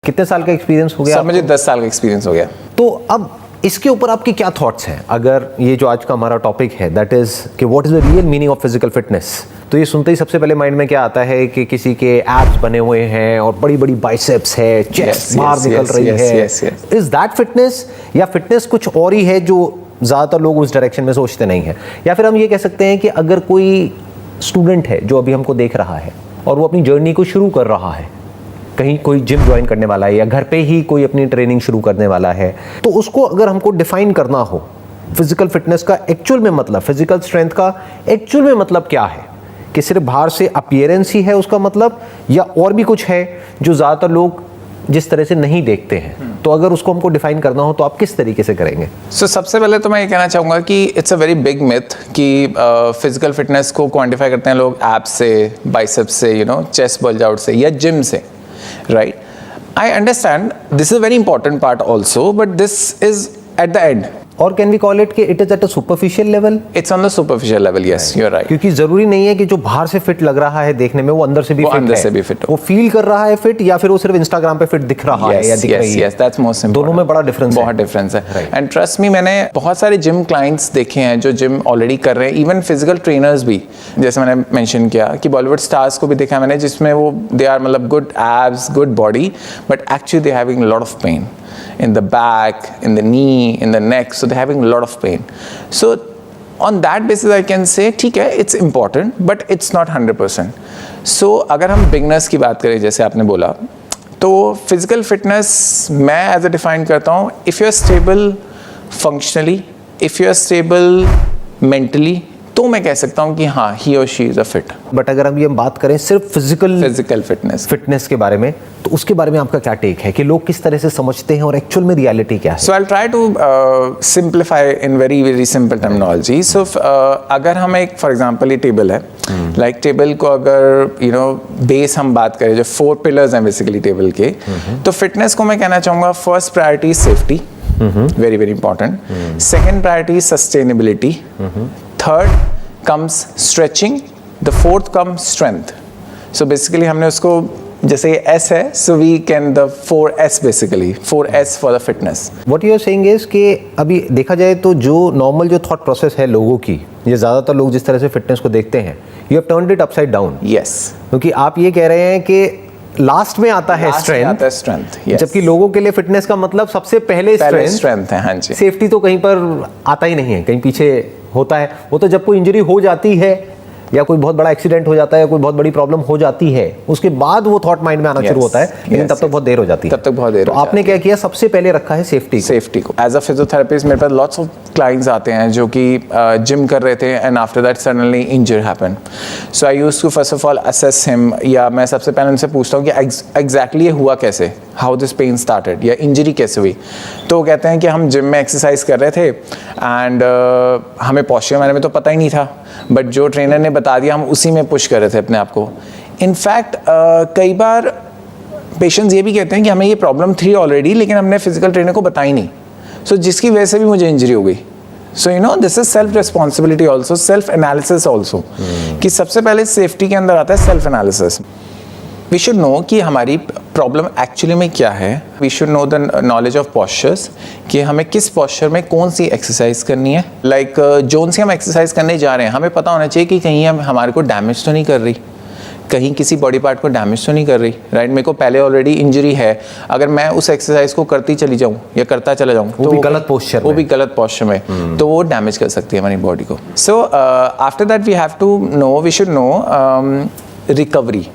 कितने साल का एक्सपीरियंस हो गया? सर मुझे 10 साल का एक्सपीरियंस हो गया। तो अब इसके ऊपर आपके क्या थॉट्स हैं? अगर ये जो आज का हमारा टॉपिक है दैट इज कि what is the real meaning of physical fitness, तो ये सुनते ही सबसे पहले माइंड में क्या आता है कि किसी के एब्स बने हुए हैं और बड़ी बड़ी बाइसेप्स है, चेस्ट बाहर निकल रही है। इज दैट फिटनेस, या फिटनेस कुछ और ही है जो ज़्यादातर लोग उस डायरेक्शन में सोचते नहीं हैं? या फिर हम ये कह सकते हैं कि अगर कोई स्टूडेंट है जो अभी हमको देख रहा है और वो अपनी जर्नी को शुरू कर रहा है, कहीं कोई जिम ज्वाइन करने वाला है या घर पे ही कोई अपनी ट्रेनिंग शुरू करने वाला है, तो उसको अगर हमको डिफाइन करना हो फिजिकल फिटनेस का एक्चुअल में मतलब, फिजिकल स्ट्रेंथ का एक्चुअल में मतलब क्या है, कि सिर्फ बाहर से अपीयरेंस ही है उसका मतलब, या और भी कुछ है जो ज़्यादातर लोग जिस तरह से नहीं देखते हैं, तो अगर उसको हमको डिफाइन करना हो तो आप किस तरीके से करेंगे? सबसे पहले तो मैं ये कहना चाहूँगा कि it's a very big myth कि फिजिकल फिटनेस को क्वांटिफाई करते हैं लोग एब्स से, बाइसेप्स से, चेस्ट बल्ज आउट से या जिम से, right? I understand this is a very important part also, but this is at the end. और कैन वी कॉल इट कि it is at a superficial level? It's on the superficial level, yes, you're right. क्योंकि जरूरी नहीं है कि जो बाहर से फिट लग रहा है देखने में वो अंदर से भी फिट है। वो फील कर रहा है फिट, या फिर वो सिर्फ इंस्टाग्राम पे फिट दिख रहा है या दिख रही है। Yes, that's most important. दोनों में बड़ा डिफरेंस है। बहुत डिफरेंस है। एंड ट्रस्ट मी, मैंने बहुत सारे जिम क्लाइंट्स देखे हैं जो जिम ऑलरेडी कर रहे हैं, इवन फिजिकल ट्रेनर्स भी, जैसे मैंने मेंशन किया कि बॉलीवुड स्टार्स को भी देखा है मैंने, जिसमें वो दे आर मतलब good abs, good body, but actually they having lot of pain in the back, in the knee, in the neck, so they're having a lot of pain. So on that basis I can say ठीक है, it's important but it's not 100%. So अगर हम beginners की बात करें, जैसे आपने बोला, तो फिजिकल फिटनेस मैं एज अ डिफाइन करता हूँ, if you are stable functionally, if you are stable mentally, तो मैं कह सकता हूँ कि हाँ, ही और she is a fit. But अगर हम ये बात करें सिर्फ फिजिकल फिटनेस के बारे में, तो उसके बारे में आपका क्या टेक है कि लोग किस तरह से समझते हैं और एक्चुअल में रियलिटी क्या है? So I will try to simplify in very very simple terminology. So अगर हम एक फॉर एग्जांपल ये टेबल है, लाइक टेबल को अगर बेस हम बात करें, जो 4 पिलर्स हैं बेसिकली टेबल के, तो फिटनेस को मैं कहना चाहूँगा first priority safety, very very important. Second priority is sustainability. Third comes stretching. The fourth comes strength. So basically हमने उसको, जैसे S है, so we can the 4S basically, 4S for the fitness. What you are saying is कि अभी देखा जाए तो जो नॉर्मल जो थॉट प्रोसेस है लोगों की, ये ज़्यादातर लोग जिस तरह से फिटनेस को देखते हैं, you have turned it upside down. Yes. क्योंकि आप ये कह रहे हैं कि लास्ट में आता है स्ट्रेंथ, जबकि लोगों के लिए फिटनेस का मतलब सबसे पहले स्ट्रेंथ है। हाँ जी। सेफ्टी तो कहीं पर आता ही नहीं है, कहीं पीछे होता है। वो तो जब कोई इंजरी हो जाती है या कोई बहुत बड़ा एक्सीडेंट हो जाता है या कोई बहुत बड़ी प्रॉब्लम हो जाती है, उसके बाद वो थॉट माइंड में आना शुरू होता है, लेकिन तब तक बहुत देर हो जाती है। तो आपने क्या किया, सबसे पहले रखा है सेफ्टी को। एज अ फिजियोथेरेपिस्ट मेरे पास लॉट्स ऑफ क्लाइंट्स आते हैं जो कि जिम कर रहे थे and after that suddenly injury happen. So I used to first of all assess him, या मैं सबसे पहले उनसे पूछता हूँ कि एग्जैक्टली ये हुआ कैसे, हाउ दिस पेन स्टार्टेड, या इंजरी कैसे हुई। तो वो कहते हैं कि हम जिम में एक्सरसाइज कर रहे थे एंड हमें पोस्चर मैंने में तो पता ही नहीं था, बट जो ट्रेनर ने बता दिया हम उसी में पुश कर रहे थे अपने आप को। इनफैक्ट कई बार पेशेंट्स ये भी कहते हैं कि हमें ये प्रॉब्लम थी ऑलरेडी, लेकिन हमने फिजिकल ट्रेनर को बताई नहीं, सो जिसकी वजह से भी मुझे इंजरी हो गई। So this is self responsibility also, self analysis also, कि सबसे पहले सेफ्टी के अंदर आता है self analysis. We should know कि हमारी प्रॉब्लम एक्चुअली में क्या है। We should know the knowledge of postures, कि हमें किस पॉस्चर में कौन सी एक्सरसाइज करनी है। लाइक जोन से हम एक्सरसाइज करने जा रहे हैं, हमें पता होना चाहिए कि कहीं हम हमारे को डैमेज तो नहीं कर रही, कहीं किसी बॉडी पार्ट को डैमेज तो नहीं कर रही, राइट? मेरे को पहले ऑलरेडी इंजरी है, अगर मैं उस एक्सरसाइज को करती चली जाऊँ या करता चला जाऊँ, वो भी गलत पोस्चर में, तो वो डैमेज कर सकती है हमारी बॉडी को। So after that we have to know, we should know recovery.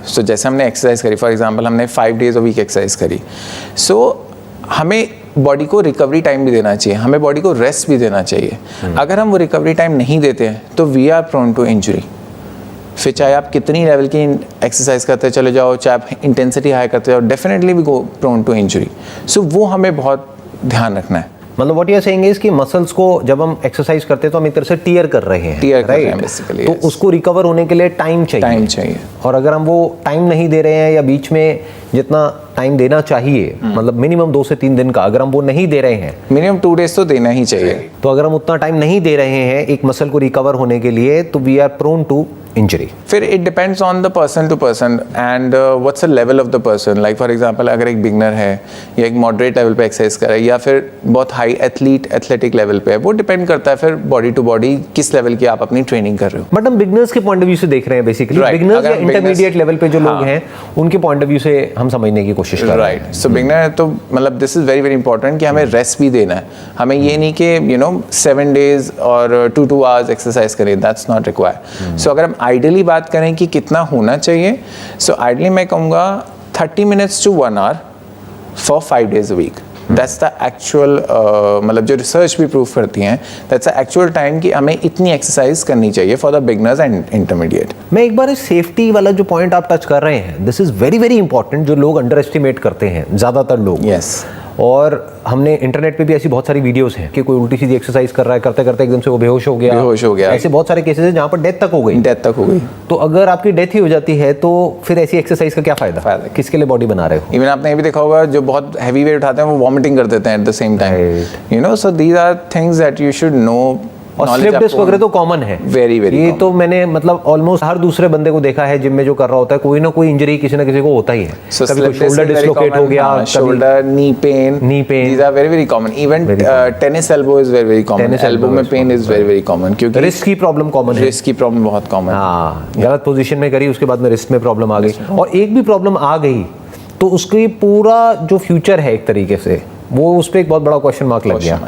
So जैसे हमने एक्सरसाइज करी, फॉर एग्जांपल हमने 5 days a week एक्सरसाइज करी, सो हमें बॉडी को रिकवरी टाइम भी देना चाहिए, हमें बॉडी को रेस्ट भी देना चाहिए। अगर हम वो रिकवरी टाइम नहीं देते हैं तो we are prone to injury. फिर चाहे आप कितनी लेवल की एक्सरसाइज करते चले जाओ, चाहे आप इंटेंसिटी हाई करते जाओ, definitely we go prone to injury. So वो हमें बहुत ध्यान रखना है। मतलब what you are saying is कि मसल्स को जब हम एक्सरसाइज करते हैं तो हम एक तरह से टीयर कर रहे हैं, बेसिकली। तो उसको रिकवर होने के लिए टाइम चाहिए। और अगर हम वो टाइम नहीं दे रहे हैं या बीच में जितना टाइम देना चाहिए, मतलब मिनिमम 2 से 3 दिन का, अगर हम वो नहीं दे रहे हैं, मिनिमम 2 days तो देना ही चाहिए। तो अगर हम उतना टाइम नहीं दे रहे हैं एक मसल को रिकवर होने के लिए, तो we are prone to injury. फिर it depends on the person to person and what's the level of the person. Like for example अगर एक बिगनर है या एक मॉडरेट लेवल पे एक्सरसाइज कर रहा है या फिर बहुत हाई एथलेटिक लेवल पे है, वो डिपेंड करता है फिर बॉडी टू बॉडी किस लेवल की आप अपनी ट्रेनिंग कर रहे हो। बट हम बिगनर्स के पॉइंट ऑफ व्यू से देख रहे हैं बेसिकली, Right. बिगनर्स अगर या beginners- इंटरमीडिएट लेवल पे जो लोग हैं उनके पॉइंट ऑफ व्यू से हम समझने की कोशिश कर रहे हैं। राइट, सो बिगनर तो मतलब this is very very important कि हमें रेस्ट भी देना है। हमें ये नहीं कि 7 days और 2 hours एक्सरसाइज करें, दैट्स नॉट रिक्वायर्ड। सो अगर हम आइडियली बात करें कि कितना होना चाहिए, सो आइडियली मैं कहूँगा 30 minutes to 1 hour for 5 days a week। That's the actual मतलब जो रिसर्च भी प्रूव करती हैं, दैट्स द एक्चुअल टाइम कि हमें इतनी एक्सरसाइज करनी चाहिए for the beginners and intermediate. मैं एक बार इस सेफ्टी वाला जो पॉइंट आप टच कर रहे हैं, this is very very important, जो लोग अंडर एस्टिमेट करते हैं ज़्यादातर लोग। यस, और हमने इंटरनेट पे भी ऐसी बहुत सारी वीडियोस हैं कि कोई उल्टी सीधी एक्सरसाइज कर रहा है, करते करते एकदम से वो बेहोश हो गया। ऐसे बहुत सारे केसेस हैं जहाँ पर डेथ तक हो गई। तो अगर आपकी डेथ ही हो जाती है तो फिर ऐसी एक्सरसाइज का क्या फायदा? किसके लिए बॉडी बना रहे हो? इवन आपने ये भी देखा होगा जो बहुत हैवी वेट उठाते हैं वो वॉमिटिंग कर देते हैं at the same time, so these are things that you should know. और स्लिप डिस्क वगैरह तो कॉमन है, वेरी वेरी ये तो मैंने मतलब ऑलमोस्ट हर दूसरे बंदे को देखा है जिम में जो कर रहा होता है, कोई ना कोई इंजरी किसी ना किसी को होता ही है। कभी कोई शोल्डर डिस्लोकेट हो गया, shoulder, knee pain, these are very very common. Even tennis elbow is very very common. Elbow में pain is very very common क्योंकि रिस्ट की प्रॉब्लम कॉमन है। रिस्ट की प्रॉब्लम बहुत कॉमन। हाँ, गलत पोजीशन में करी, उसके बाद में रिस्ट में प्रॉब्लम आ गई, और एक भी प्रॉब्लम आ गई तो उसकी पूरा जो फ्यूचर है एक तरीके से वो उस पर एक बहुत बड़ा क्वेश्चन मार्क लग गया।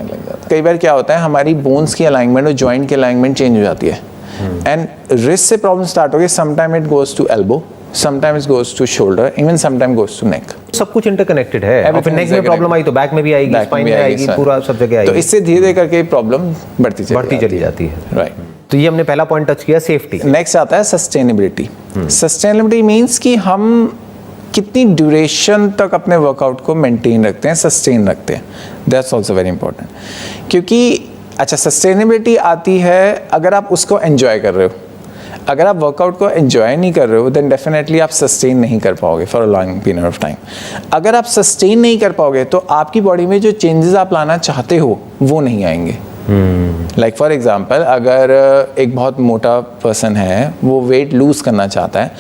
कई बार क्या होता है हमारी बोन्स की अलाइनमेंट और जॉइंट की अलाइनमेंट चेंज हो जाती है एंड रिस्ट से प्रॉब्लम स्टार्ट हो गई। Sometime it goes to elbow, sometime it goes to shoulder, even sometime goes to neck. सब कुछ इंटरकनेक्टेड है। और फिर नेक में प्रॉब्लम आई तो बैक में भी आएगी, स्पाइन में आएगी, पूरा सब जगह आएगी। तो इससे धीरे धीरे करके प्रॉब्लम बढ़ती चली जाती है। राइट, तो ये हमने पहला पॉइंट टच किया, सेफ्टी। नेक्स्ट आता है सस्टेनेबिलिटी। सस्टेनेबिलिटी मीन्स कि हम कितनी ड्यूरेशन तक अपने वर्कआउट को मेंटेन रखते हैं, सस्टेन रखते हैं। दैट्स ऑल्सो वेरी इंपॉर्टेंट क्योंकि अच्छा सस्टेनेबिलिटी आती है अगर आप उसको एंजॉय कर रहे हो। अगर आप वर्कआउट को एंजॉय नहीं कर रहे हो देन डेफिनेटली आप सस्टेन नहीं कर पाओगे for a long period of time. अगर आप सस्टेन नहीं कर पाओगे तो आपकी बॉडी में जो चेंजेस आप लाना चाहते हो वो नहीं आएंगे। लाइक फॉर एग्जाम्पल अगर एक बहुत मोटा पर्सन है, वो वेट लूज करना चाहता है,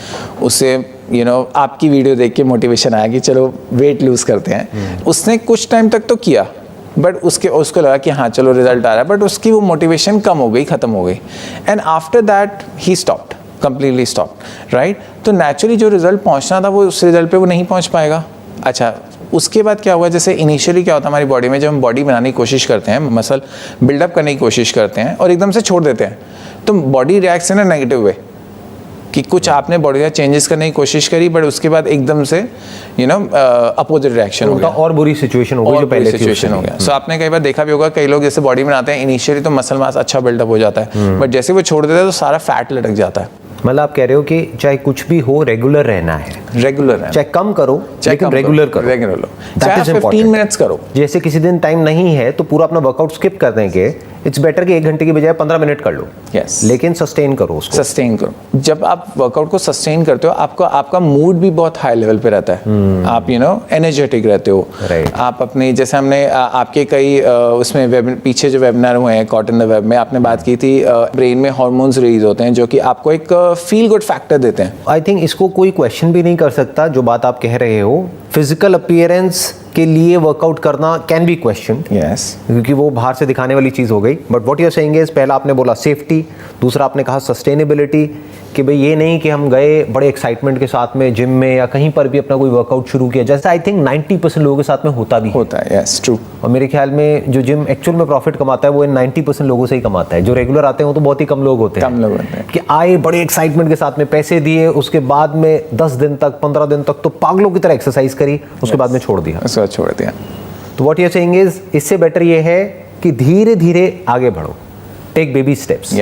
उसे आपकी वीडियो देख के मोटिवेशन आया कि चलो वेट लूज करते हैं। उसने कुछ टाइम तक तो किया बट उसको लगा कि हाँ चलो रिजल्ट आ रहा है, बट उसकी वो मोटिवेशन कम हो गई, ख़त्म हो गई and after that he stopped, completely stopped, right. तो नेचुरली जो रिजल्ट पहुंचना था वो उस रिजल्ट पे वो नहीं पहुंच पाएगा। अच्छा, उसके बाद क्या हुआ, जैसे इनिशियली क्या होता है हमारी बॉडी में, जब हम बॉडी बनाने की कोशिश करते हैं, मसल बिल्डअप करने की कोशिश करते हैं और एकदम से छोड़ देते हैं, तो body reacts in a negative way कि कुछ आपने बॉडी में चेंजेस करने की कोशिश करी बट उसके बाद एकदम से अपोजिट रिएक्शन हो गया और बुरी सिचुएशन हो गई, जो पहले सिचुएशन हो गया। सो आपने कई बार देखा भी होगा, कई लोग जैसे बॉडी बनाते हैं इनिशियली तो मसल मास अच्छा बिल्डअप हो जाता है बट जैसे वो छोड़ देते हैं तो सारा फैट लटक जाता है। मतलब आप कह रहे हो कि चाहे कुछ भी हो रेगुलर रहना है, चाहे कम करो लेकिन रेगुलर करो, चाहे 15 मिनट्स करो। जैसे किसी दिन टाइम नहीं है तो पूरा अपना वर्कआउट स्किप कर देंगे, इट्स बेटर कि 1 घंटे की बजाय 15 मिनट कर लो, लेकिन सस्टेन करो उसको। सस्टेन करो। जब आप वर्कआउट को सस्टेन करते हो आपका मूड भी बहुत हाई लेवल पे रहता है। आप एनर्जेटिक रहते हो। आप अपने जैसे हमने आपके कई उसमें पीछे जो वेबिनार हुए हैं कॉटन द वेब में आपने बात की थी, ब्रेन में हार्मोन्स रिलीज होते हैं जो कि आपको एक फील गुड फैक्टर देते हैं। आई थिंक इसको कोई क्वेश्चन भी नहीं कर सकता जो बात आप कह रहे हो। फिजिकल अपीयरेंस के लिए वर्कआउट करना कैन बी क्वेश्चन, क्योंकि वो बाहर से दिखाने वाली चीज़ हो गई। But what you are saying is, पहला आपने बोला सेफ्टी, दूसरा आपने कहा सस्टेनेबिलिटी, कि भाई ये नहीं कि हम गए बड़े एक्साइटमेंट के साथ में जिम में या कहीं पर भी अपना कोई वर्कआउट शुरू किया, जैसे आई थिंक 90% लोगों के साथ में होता है। Yes, true. और मेरे ख्याल में जो जिम एक्चुअल में प्रॉफिट कमाता है वो 90% लोगों से ही कमाता है। जो रेगुलर आते हैं वो तो बहुत ही कम लोग होते हैं कि आए बड़े एक्साइटमेंट के साथ में, पैसे दिए, उसके बाद में 10 दिन तक 15 दिन तक तो पागलों की तरह एक्सरसाइज करी, उसके बाद में छोड़ दिया। तो what you are saying is, इससे बेटर ये है कि धीरे धीरे आगे बढ़ो, टेक बेबी स्टेप्स।